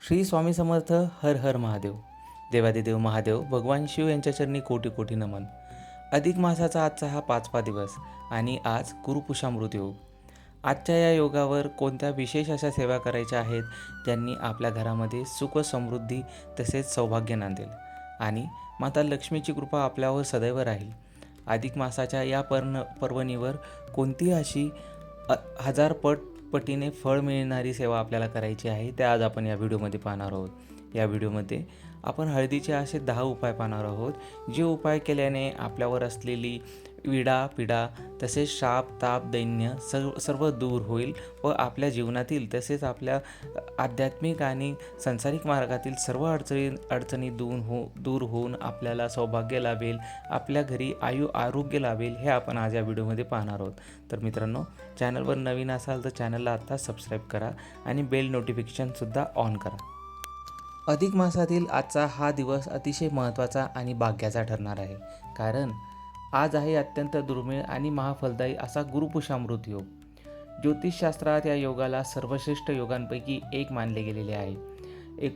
श्री स्वामी समर्थ. हर हर महादेव. देवादिदेव महादेव भगवान शिव यांच्या चरणी कोटी कोटी नमन. अधिक मासाचा आजचा हा 5वा दिवस आणि आज गुरुपुषामृत योग. आजच्या या योगावर कोणत्या विशेष अशा सेवा करायच्या आहेत ज्यांनी आपल्या घरामध्ये सुख समृद्धी तसेच सौभाग्य नांदेल आणि माता लक्ष्मीची कृपा आपल्यावर सदैव राहील. अधिक मासाच्या या पर्वणीवर कोणती अशी हजार पटीने फळ मिळणारी सेवा आपल्याला करायची आहे ते आज आपण या व्हिडिओमध्ये पाहणार आहोत. या व्हिडिओमध्ये आपण हळदीचे असे 10 उपाय पाहणार आहोत, जे उपाय केल्याने आपल्यावर असलेली विडा पिडा तसेच शाप ताप दैन्य सर्व दूर होईल व आपल्या जीवनातील तसेच आपल्या आध्यात्मिक आणि सांसारिक मार्गातील सर्व अडचणी दूर होऊन आपल्याला सौभाग्य लाभेल, आपल्या घरी आरोग्य लाभेल, हे आपण आज या व्हिडिओमध्ये पाहणार आहोत. तर मित्रांनो, चॅनलवर नवीन असाल तर चॅनलला आत्ता सबस्क्राईब करा आणि बेल नोटिफिकेशनसुद्धा ऑन करा. अधिक मासातील आजचा हा दिवस अतिशय महत्त्वाचा आणि भाग्याचा ठरणार आहे, कारण आज आहे अत्यंत दुर्मिळ आणि महाफलदायी असा गुरुपुषामृत योग. ज्योतिषशास्त्रात या योगाला सर्वश्रेष्ठ योगांपैकी एक मानले गेलेले आहे.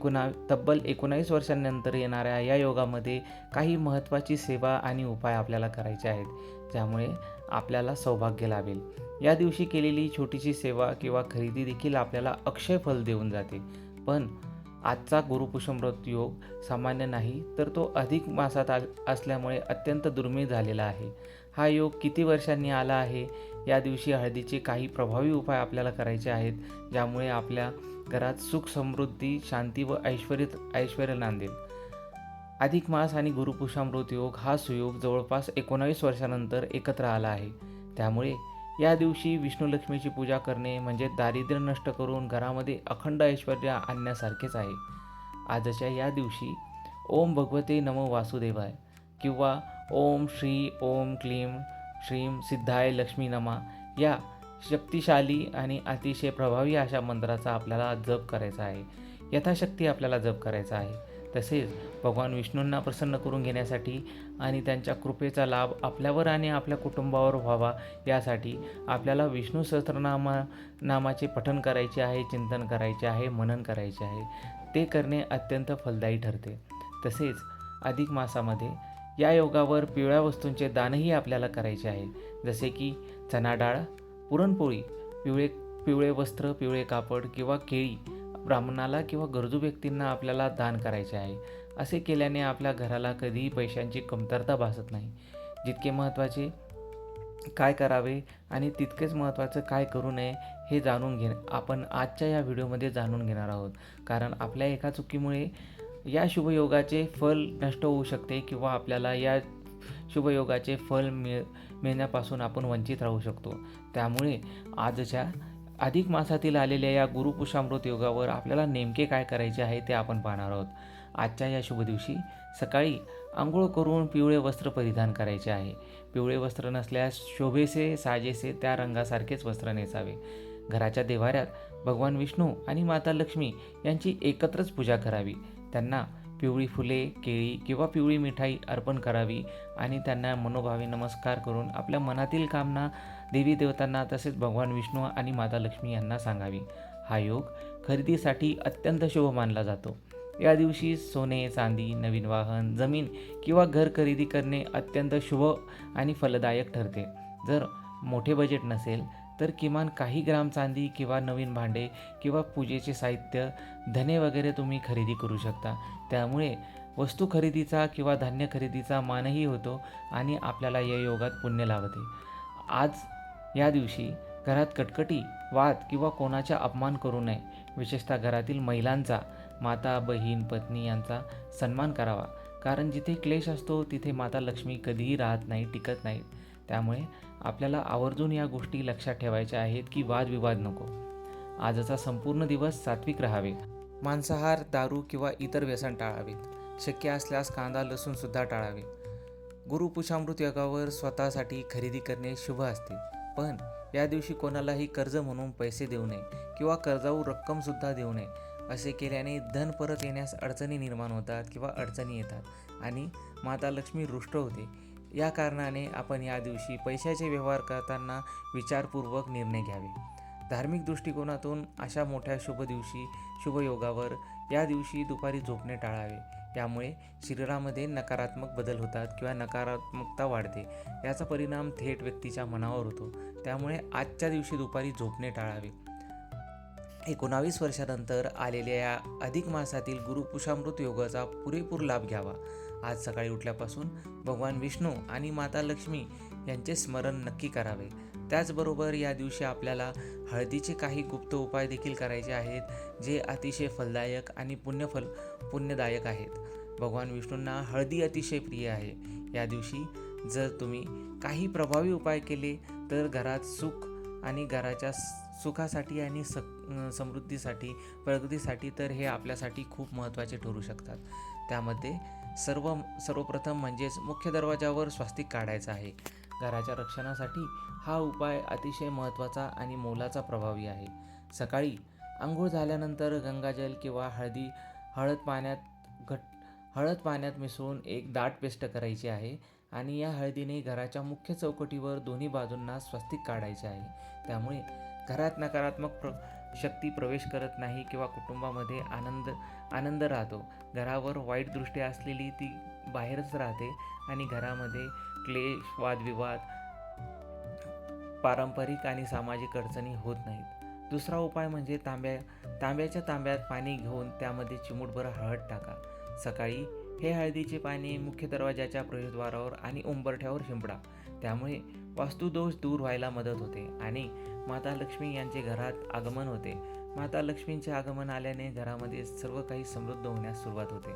तब्बल 19 वर्षांनंतर येणाऱ्या या योगामध्ये काही महत्त्वाची सेवा आणि उपाय आपल्याला करायचे आहेत, ज्यामुळे आपल्याला सौभाग्य लाभेल. या दिवशी केलेली छोटीशी सेवा किंवा खरेदी देखील आपल्याला अक्षय फल देऊन जाते. पण आजचा गुरुपुषामृत योग सामान्य नाही, तर तो अधिक मासात असल्यामुळे अत्यंत दुर्मिळ झालेला आहे. हा योग किती वर्षांनी आला आहे? या दिवशी हळदीचे काही प्रभावी उपाय आपल्याला करायचे आहेत, ज्यामुळे आपल्या घरात सुख समृद्धी शांती व ऐश्वर्य नांदेल. अधिक मास आणि गुरुपुषामृत योग हा सुयोग जवळपास 19 वर्षानंतर एकत्र आला आहे. त्यामुळे या दिवशी विष्णू लक्ष्मीची पूजा करणे म्हणजे दारिद्र्य नष्ट करून घरामध्ये अखंड ऐश्वर्य आणण्यासारखेच आहे. आजच्या या दिवशी ओम भगवते नमो वासुदेवाय किंवा ओम श्री ओम क्लीम श्रीम सिद्धाय लक्ष्मी नमा या शक्तिशाली आणि अतिशय प्रभावी अशा मंत्राचा आपल्याला जप करायचा आहे. यथाशक्ती आपल्याला जप करायचा आहे. तसेच भगवान विष्णूंना प्रसन्न करून घेण्यासाठी आणि त्यांच्या कृपेचा लाभ आपल्यावर आणि आपल्या कुटुंबावर व्हावा यासाठी आपल्याला विष्णू सहस्त्रनामाचे पठण करायचे आहे, चिंतन करायचे आहे, मनन करायचे आहे. ते करणे अत्यंत फलदायी ठरते. तसेच अधिक मासामध्ये या योगावर पिवळ्या वस्तूंचे दानही आपल्याला करायचे आहे, जसे की चणा डाळ, पुरणपोळी, पिवळे वस्त्र, पिवळे कापड किंवा केळी ब्राह्मणाला किंवा गरजू व्यक्तींना आपल्याला दान करायचे आहे. असे केल्याने आपल्या घराला कधीही पैशांची कमतरता भासत नाही. जितके महत्त्वाचे काय करावे आणि तितकेच महत्त्वाचं काय करू नये हे आपण आजच्या या व्हिडिओमध्ये जाणून घेणार आहोत. कारण आपल्या एका चुकीमुळे या शुभयोगाचे फल नष्ट होऊ शकते किंवा आपल्याला या शुभयोगाचे फल मिळण्यापासून आपण वंचित राहू शकतो. त्यामुळे आजच्या अधिक मासातील आलेल्या या गुरुपुषामृत योगावर आपल्याला नेमके काय करायचे आहे ते आपण पाहणार आहोत. आजच्या या शुभ दिवशी सकाळी आंघोळ करून पिवळे वस्त्र परिधान करायचे आहे. पिवळे वस्त्र नसल्यास शोभेसे साजेसे त्या रंगासारखेच वस्त्र नेसावे. घराच्या देव्हाऱ्यात भगवान विष्णू आणि माता लक्ष्मी यांची एकत्रच पूजा करावी. त्यांना पिवळी फुले, केळी किंवा पिवळी मिठाई अर्पण करावी आणि त्यांना मनोभावे नमस्कार करून आपल्या मनातील कामना देवी देवतांना तसेच भगवान विष्णू आणि माता लक्ष्मी यांना सांगावी. हा योग खरेदीसाठी अत्यंत शुभ मानला जातो. या दिवशी सोने, चांदी, नवीन वाहन, जमीन किंवा घर खरेदी करणे अत्यंत शुभ आणि फलदायक ठरते. जर मोठे बजेट नसेल तर किमान काही ग्राम चांदी किंवा नवीन भांडे किंवा पूजेचे साहित्य, धने वगैरे तुम्ही खरेदी करू शकता. त्यामुळे वस्तू खरेदीचा किंवा धान्य खरेदीचा मानही होतो आणि आपल्याला या योगात पुण्य लाभते. आज या दिवशी घरात कटकटी, वाद किंवा कोणाचा अपमान करू नये. विशेषतः घरातील महिलांचा, माता, बहीण, पत्नी यांचा सन्मान करावा. कारण जिथे क्लेश असतो तिथे माता लक्ष्मी कधीही राहत नाही, टिकत नाही. त्यामुळे आपल्याला आवर्जून या गोष्टी लक्षात ठेवायच्या आहेत की वादविवाद नको. आजचा संपूर्ण दिवस सात्विक राहावे. मांसाहार, दारू किंवा इतर व्यसन टाळावेत. शक्य असल्यास कांदा लसूण सुद्धा टाळावे. गुरुपुषामृत योगावर स्वतःसाठी खरेदी करणे शुभ असते, पण या दिवशी कोणालाही कर्ज म्हणून पैसे देऊ नये किंवा कर्जाऊ रक्कमसुद्धा देऊ नये. असे केल्याने धन परत येण्यास अडचणी निर्माण होतात किंवा अडचणी येतात आणि माता लक्ष्मी रुष्ट होते. या कारणाने आपण या दिवशी पैशाचे व्यवहार करताना विचारपूर्वक निर्णय घ्यावे. धार्मिक दृष्टिकोनातून अशा मोठ्या शुभ दिवशी शुभयोगावर या दिवशी दुपारी झोपणे टाळावे. यामुळे शरीरामध्ये नकारात्मक बदल होतात किंवा नकारात्मकता वाढते. याचा परिणाम थेट व्यक्तीच्या मनावर होतो. त्यामुळे आजच्या दिवशी दुपारी झोपणे टाळावे. 19 वर्षानंतर आलेल्या या अधिक मासातील गुरुपुषामृत योगाचा पुरेपूर लाभ घ्यावा. आज सकाळी उठल्यापासून भगवान विष्णू आणि माता लक्ष्मी यांचे स्मरण नक्की करावे. त्याचबरोबर या दिवशी आपल्याला हळदीचे काही गुप्त उपाय देखील करायचे आहेत, जे अतिशय फलदायक आणि पुण्यदायक आहेत. भगवान विष्णूंना हळदी अतिशय प्रिय आहे. या दिवशी जर तुम्ही काही प्रभावी उपाय केले तर घरात सुख आणि घराच्या सुखासाठी आणि समृद्धीसाठी, प्रगतीसाठी तर हे आपल्यासाठी खूप महत्त्वाचे ठरू शकतात. त्यामध्ये सर्वप्रथम म्हणजेच मुख्य दरवाजावर स्वस्तिक काढायचं आहे. घराच्या रक्षणासाठी हा उपाय अतिशय महत्त्वाचा आणि मोलाचा प्रभावी आहे. सकाळी अंघोळ झाल्यानंतर गंगाजल किंवा हळद पाण्यात मिसळून एक दाट पेस्ट करायची आहे आणि या हळदीने घराच्या मुख्य चौकटीवर दोन्ही बाजूंना स्वस्तिक काढायचे आहे. त्यामुळे घरात नकारात्मक शक्ती प्रवेश करत नाही किंवा कुटुंबामध्ये आनंद राहतो. घरावर वाईट दृष्टी असलेली ती बाहेरच राहते आणि घरामध्ये क्लेश, वादविवाद, पारंपरिक आणि सामाजिक अडचणी होत नाहीत. दुसरा उपाय म्हणजे तांब्याच्या तांब्यात पाणी घेऊन त्यामध्ये चिमूटभर हळद टाका. सकाळी हे हळदीचे पाणी मुख्य दरवाजाच्या प्रवेशद्वारावर आणि उंबरठ्यावर शिंपडा. त्यामुळे वास्तुदोष दूर व्हायला मदत होते आणि माता लक्ष्मी यांचे घरात आगमन होते. माता लक्ष्मींचे आगमन आल्याने घरामध्ये सर्व काही समृद्ध होण्यास सुरुवात होते.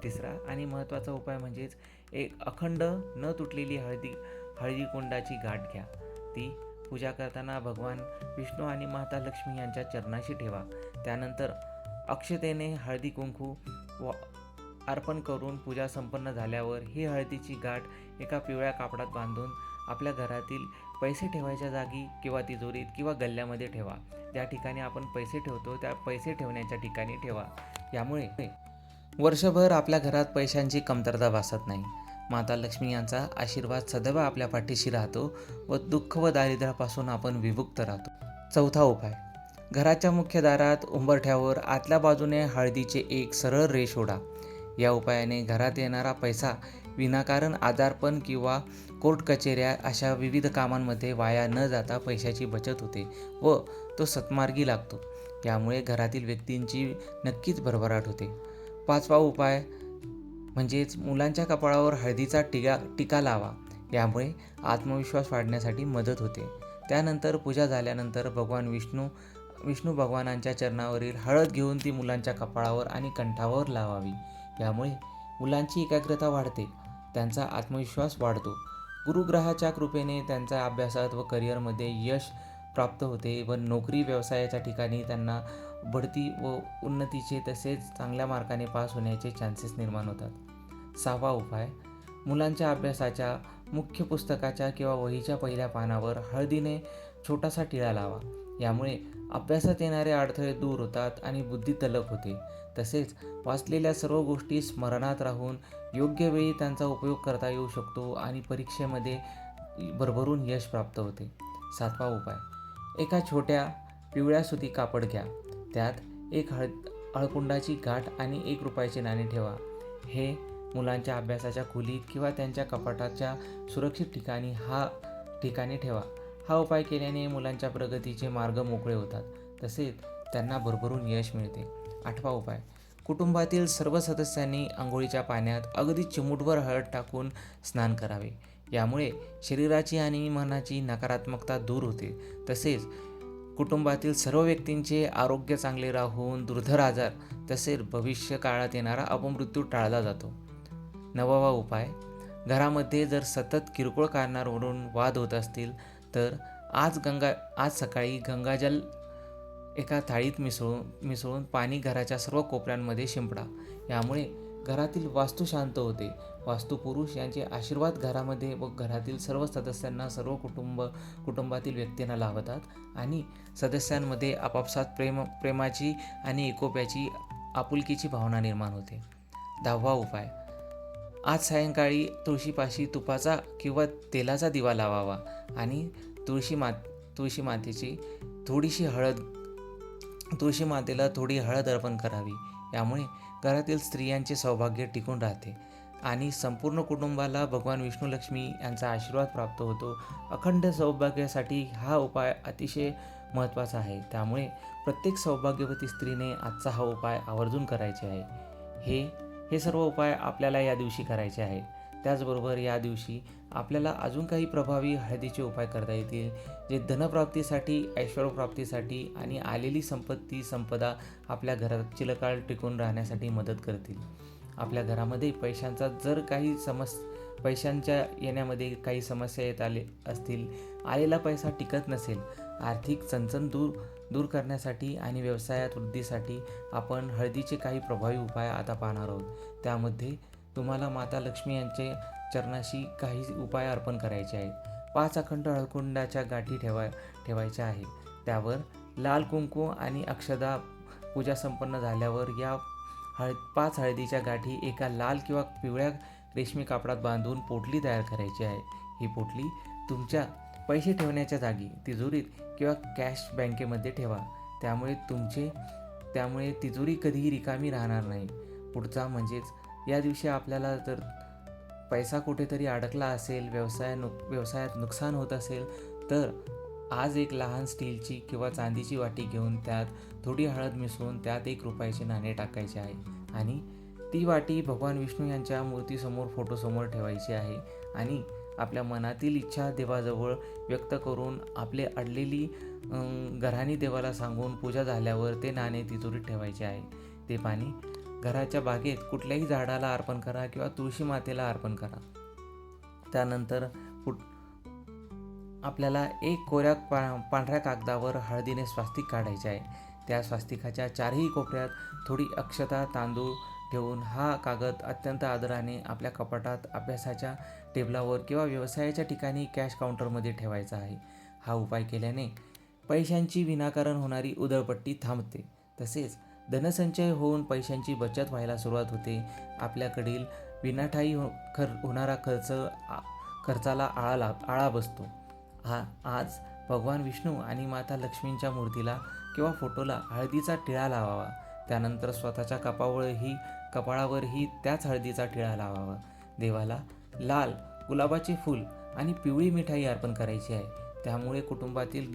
तिसरा आणि महत्त्वाचा उपाय म्हणजेच एक अखंड न तुटलेली हळदी कुंडाची गाठ घ्या. ती पूजा करताना भगवान विष्णू आणि माता लक्ष्मी यांच्या चरणाशी ठेवा. त्यानंतर अक्षतेने हळदी कुंकू अर्पण करून पूजा संपन्न झाल्यावर ही हळदीची गाठ एका पिवळ्या कापडात बांधून आपल्या घरातील पैसे ठेवायच्या जागी किंवा तिजोरीत किंवा गल्ल्यामध्ये ठेवा. ज्या ठिकाणी आपण पैसे ठेवतो त्या पैसे ठेवण्याच्या ठिकाणी ठेवा. यामुळे वर्षभर आपल्या घरात पैशांची कमतरता भासत नाही. माता लक्ष्मी यांचा आशीर्वाद सदैव आपल्या पाठीशी राहतो व दुःख व दारिद्र्यापासून आपण विमुक्त राहतो. चौथा उपाय, घराच्या मुख्य दारात उंबरठ्यावर आतल्या बाजूने हळदीचे एक सरळ रेष ओढा. या उपायाने घरात येणारा पैसा विनाकारण आजारपण किंवा कोर्ट कचेऱ्या अशा विविध कामांमध्ये वाया न जाता पैशाची बचत होते व तो सत्मार्गी लागतो. यामुळे घरातील व्यक्तींची नक्कीच भरभराट होते. पाचवा उपाय म्हणजेच मुलांच्या कपाळावर हळदीचा टिका लावा. यामुळे आत्मविश्वास वाढण्यासाठी मदत होते. त्यानंतर पूजा झाल्यानंतर भगवान विष्णू भगवानांच्या चरणावरील हळद घेऊन ती मुलांच्या कपाळावर आणि कंठावर लावावी. यामुळे मुलांची एकाग्रता वाढते, त्यांचा आत्मविश्वास वाढतो. गुरुग्रहाच्या कृपेने त्यांच्या अभ्यासात व करिअरमध्ये यश प्राप्त होते व नोकरी व्यवसायाच्या ठिकाणी त्यांना बढती व उन्नतीचे तसेच चांगल्या मार्काने पास होण्याचे चान्सेस निर्माण होतात. सहावा उपाय, मुलांच्या अभ्यासाच्या मुख्य पुस्तकाच्या किंवा वहीच्या पहिल्या पानावर हळदीने छोटासा टिळा लावा. यामुळे अभ्यासात येणारे अडथळे दूर होतात आणि बुद्धी तलक होते. तसेच वाचलेल्या सर्व गोष्टी स्मरणात राहून योग्य वेळी त्यांचा उपयोग करता येऊ शकतो आणि परीक्षेमध्ये भरभरून यश प्राप्त होते. सातवा उपाय, एका छोट्या पिवळ्या सुती कापड घ्या. त्यात एक हळकुंडाची गाठ आणि ₹1 नाणे ठेवा. हे मुलांच्या अभ्यासाच्या खोलीत किंवा त्यांच्या कपाटाच्या सुरक्षित ठिकाणी ठेवा. हा उपाय केल्याने मुलांच्या प्रगतीचे मार्ग मोकळे होतात, तसेच त्यांना भरभरून यश मिळते. आठवा उपाय, कुटुंबातील सर्व सदस्यांनी अंघोळीच्या पाण्यात अगदी चिमूटभर हळद टाकून स्नान करावे. यामुळे शरीराची आणि मनाची नकारात्मकता दूर होते. तसेच कुटुंबातील सर्व व्यक्तींचे आरोग्य चांगले राहून दुर्धर आजार तसेच भविष्य काळात येणारा अपमृत्यू टाळला जातो. नववा उपाय, घरामध्ये जर सतत किरकोळ कारणावरून वाद होत असतील तर आज सकाळी गंगाजल एका थाळीत मिसळून पाणी घराच्या सर्व कोपऱ्यांमध्ये शिंपडा. यामुळे घरातील वास्तू शांत होते. वास्तुपुरुष यांचे आशीर्वाद घरामध्ये व घरातील सर्व सदस्यांना, सर्व कुटुंबातील व्यक्तींना लाभतात आणि सदस्यांमध्ये आपापसात प्रेमाची आणि एकोप्याची, आपुलकीची भावना निर्माण होते. 10वा उपाय, आज सायंकाळी तुळशीपाशी तुपाचा किंवा तेलाचा दिवा लावावा आणि तुळशी मातेला थोडी हळद अर्पण करावी. यामुळे घरातील स्त्रियांचे सौभाग्य टिकून राहते आणि संपूर्ण कुटुंबाला भगवान विष्णू लक्ष्मी यांचा आशीर्वाद प्राप्त होतो. अखंड सौभाग्यासाठी हा उपाय अतिशय महत्त्वाचा आहे. त्यामुळे प्रत्येक सौभाग्यवती स्त्रीने आजचा हा उपाय आवर्जून करायचे आहे. हे सर्व उपाय आपल्याला या दिवशी करायचे आहे. त्याचबरोबर या दिवशी आपल्याला अजून काही प्रभावी हळदीचे उपाय करता येतील, जे धनप्राप्तीसाठी, ऐश्वर्यप्राप्तीसाठी आणि आलेली संपदा आपल्या घरात चिरकाळ टिकून राहण्यासाठी मदत करतील. आपल्या घरामध्ये पैशांच्या येण्यामध्ये काही समस्या येत असतील, आलेला पैसा टिकत नसेल, आर्थिक चणचण दूर करण्यासाठी आणि व्यवसायात वृद्धीसाठी आपण हळदीचे काही प्रभावी उपाय आता पाहणार आहोत. त्यामध्ये तुम्हाला माता लक्ष्मी यांचे चरणाशी काही उपाय अर्पण करायचे आहेत. 5 अखंड हळकुंडाच्या गाठी ठेवायच्या आहेत. त्यावर लाल कुंकू आणि अक्षदा पूजा संपन्न झाल्यावर या 5 हळदीच्या गाठी एका लाल किंवा पिवळ्या रेशमी कापडात बांधून पोटली तयार करायची आहे. ही पोटली तुमच्या पैसे ठेवण्याच्या जागी, तिजोरीत किंवा कॅश बँकेमध्ये ठेवा. त्यामुळे तिजोरी कधीही रिकामी राहणार नाही. पुढचा म्हणजेच या दिवशी आपल्याला जर पैसा कुठेतरी अडकला असेल, व्यवसायात नुकसान होत असेल, तर आज एक लहान स्टीलची किंवा चांदीची वाटी घेऊन त्यात थोडी हळद मिसळून त्यात 1 रुपयाचे नाणे टाकायचे आहे आणि ती वाटी भगवान विष्णू यांच्या मूर्तीसमोर, फोटोसमोर ठेवायची आहे आणि आपल्या मनातील इच्छा देवाजवळ व्यक्त करून आपले अडलेली घराणी देवाला सांगून पूजा झाल्यावर ते नाणे तिजोरीत ठेवायचे आहे. ते पाणी घराच्या बागेत कुठल्याही झाडाला अर्पण करा किंवा तुळशी मातेला अर्पण करा. त्यानंतर आपल्याला एक कोऱ्या पांढऱ्या कागदावर हळदीने स्वास्तिक काढायचे आहे. त्या स्वास्तिकाच्या 4ही कोपऱ्यात थोडी अक्षता, तांदूळ ठेवून हा कागद अत्यंत आदराने आपल्या कपाटात, अभ्यासाच्या टेबलावर किंवा व्यवसायाच्या ठिकाणी कॅश काउंटरमध्ये ठेवायचा आहे. हा उपाय केल्याने पैशांची विनाकारण होणारी उधळपट्टी थांबते. तसेच धनसंचय होऊन पैशांची बचत व्हायला सुरुवात होते. आपल्याकडील विनाठायी होणारा खर्चाला आळा बसतो. आज भगवान विष्णू आणि माता लक्ष्मींच्या मूर्तीला किंवा फोटोला हळदीचा टिळा लावावा. त्यानंतर स्वतःच्या कपाळावरही त्याच हळदीचा टिळा लावावा. देवाला लाल गुलाबाचे फूल आणि पिवळी मिठाई अर्पण करायची आहे. त्यामुळे कुटुंबातील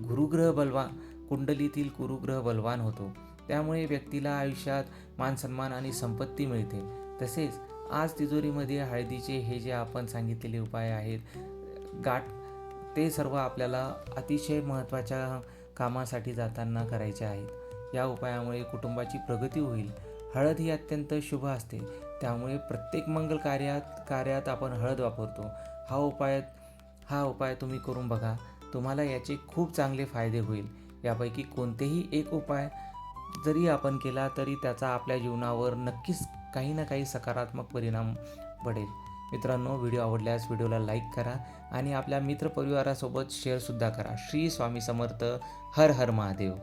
कुंडलीतील गुरुग्रह बलवान होतो. त्यामुळे व्यक्तीला आयुष्यात मानसन्मान आणि संपत्ती मिळते. तसेच आज तिजोरीमध्ये हळदीचे हे जे आपण सांगितलेले उपाय आहेत ते सर्व आपल्याला अतिशय महत्त्वाच्या कामासाठी जाताना करायचे आहेत. या उपायामुळे कुटुंबाची प्रगती होईल. हळद ही अत्यंत शुभ असते, त्यामुळे प्रत्येक मंगल कार्यात आपण हळद वापरतो. हा उपाय तुम्ही करून बघा. तुम्हाला याचे खूप चांगले फायदे होईल. यापैकी कोणतेही एक उपाय जरी आपण केला तरी त्याचा आपल्या जीवनावर नक्कीच काही ना काही सकारात्मक परिणाम पडेल. मित्रांनो, व्हिडिओ आवडल्यास व्हिडिओला लाईक करा आणि आपल्या मित्रपरिवारासोबत शेअरसुद्धा करा. श्री स्वामी समर्थ. हर हर महादेव.